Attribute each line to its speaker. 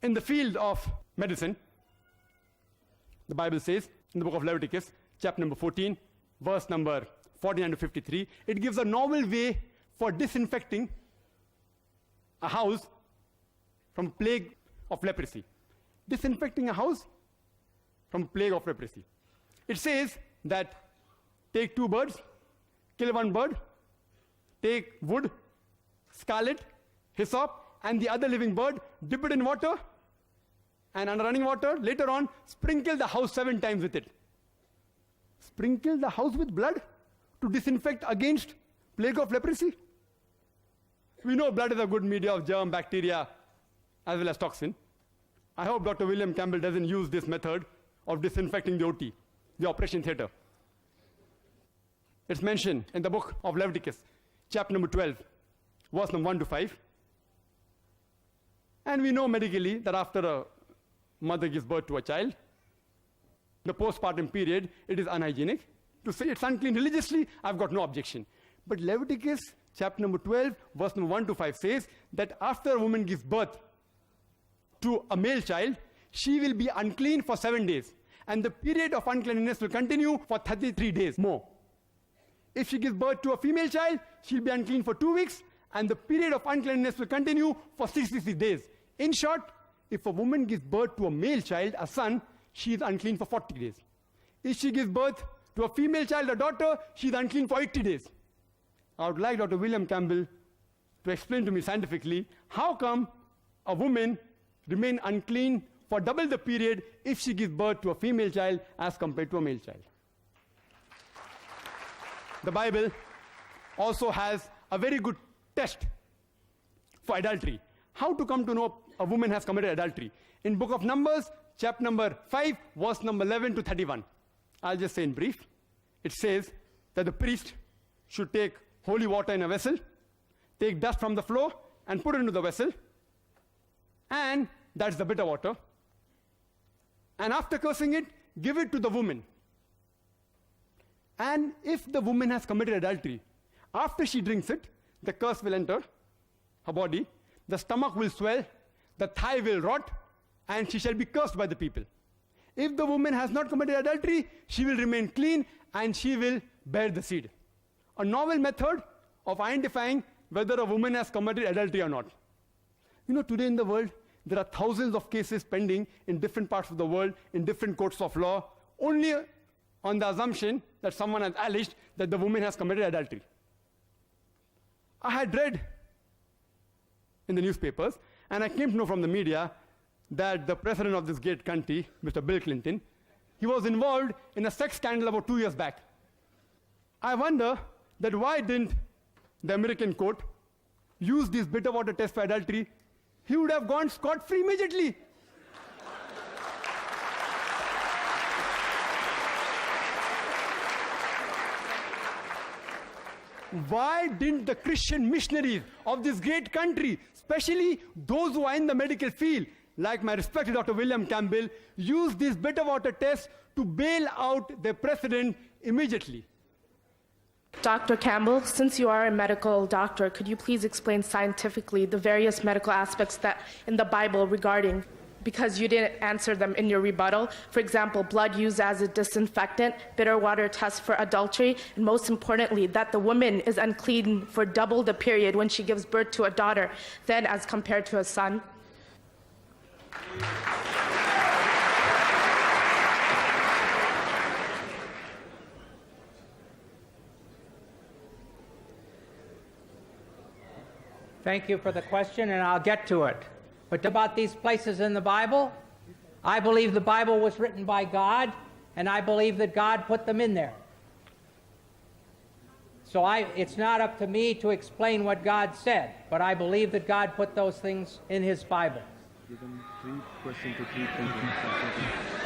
Speaker 1: In the field of medicine, the Bible says in the book of Leviticus, chapter number 14, verse number 49 to 53, it gives a novel way for disinfecting a house from plague of leprosy. Disinfecting a house from plague of leprosy. It says that take 2 birds, kill 1 bird, take wood, scarlet, hyssop, and the other living bird, dip it in water, and under running water, later on, sprinkle the house 7 times with it. Sprinkle the house with blood to disinfect against plague of leprosy? We know blood is a good media of germ, bacteria, as well as toxin. I hope Dr. William Campbell doesn't use this method of disinfecting the OT, the operation theater. It's mentioned in the book of Leviticus, chapter number 12, verse number 1 to 5. And we know medically that after a mother gives birth to a child, the postpartum period, it is unhygienic. To say it's unclean religiously, I've got no objection. But Leviticus chapter number 12, verse number 1 to 5 says that after a woman gives birth to a male child, she will be unclean for 7 days. And the period of uncleanliness will continue for 33 days more. If she gives birth to a female child, she'll be unclean for 2 weeks, and the period of uncleanliness will continue for 66 days. In short, if a woman gives birth to a male child, a son, she is unclean for 40 days. If she gives birth to a female child, a daughter, she is unclean for 80 days. I would like Dr. William Campbell to explain to me scientifically how come a woman remains unclean for double the period if she gives birth to a female child as compared to a male child. The Bible also has a very good test for adultery. How to come to know a woman has committed adultery? In book of Numbers, chapter number 5, verse number 11 to 31. I'll just say in brief. It says that the priest should take holy water in a vessel, take dust from the floor, and put it into the vessel. And that's the bitter water. And after cursing it, give it to the woman. And if the woman has committed adultery, after she drinks it, the curse will enter her body, the stomach will swell, the thigh will rot, and she shall be cursed by the people. If the woman has not committed adultery, she will remain clean and she will bear the seed. A novel method of identifying whether a woman has committed adultery or not. You know, today in the world, there are thousands of cases pending in different parts of the world, in different courts of law, only on the assumption that someone has alleged that the woman has committed adultery. I had read in the newspapers, and I came to know from the media that the president of this great country, Mr. Bill Clinton, he was involved in a sex scandal about 2 years back. I wonder that why didn't the American court use this bitter water test for adultery? He would have gone scot-free immediately. Why didn't the Christian missionaries of this great country, especially those who are in the medical field, like my respected Dr. William Campbell, use this bitter water test to bail out the president immediately?
Speaker 2: Dr. Campbell, since you are a medical doctor, could you please explain scientifically the various medical aspects that in the Bible regarding, because you didn't answer them in your rebuttal, for example, blood used as a disinfectant, bitter water test for adultery, and most importantly, that the woman is unclean for double the period when she gives birth to a daughter than as compared to a son?
Speaker 3: Thank you for the question, and I'll get to it. But about these places in the Bible, I believe the Bible was written by God, and I believe that God put them in there. So it's not up to me to explain what God said, but I believe that God put those things in His Bible.
Speaker 4: Give them 3% to 3%.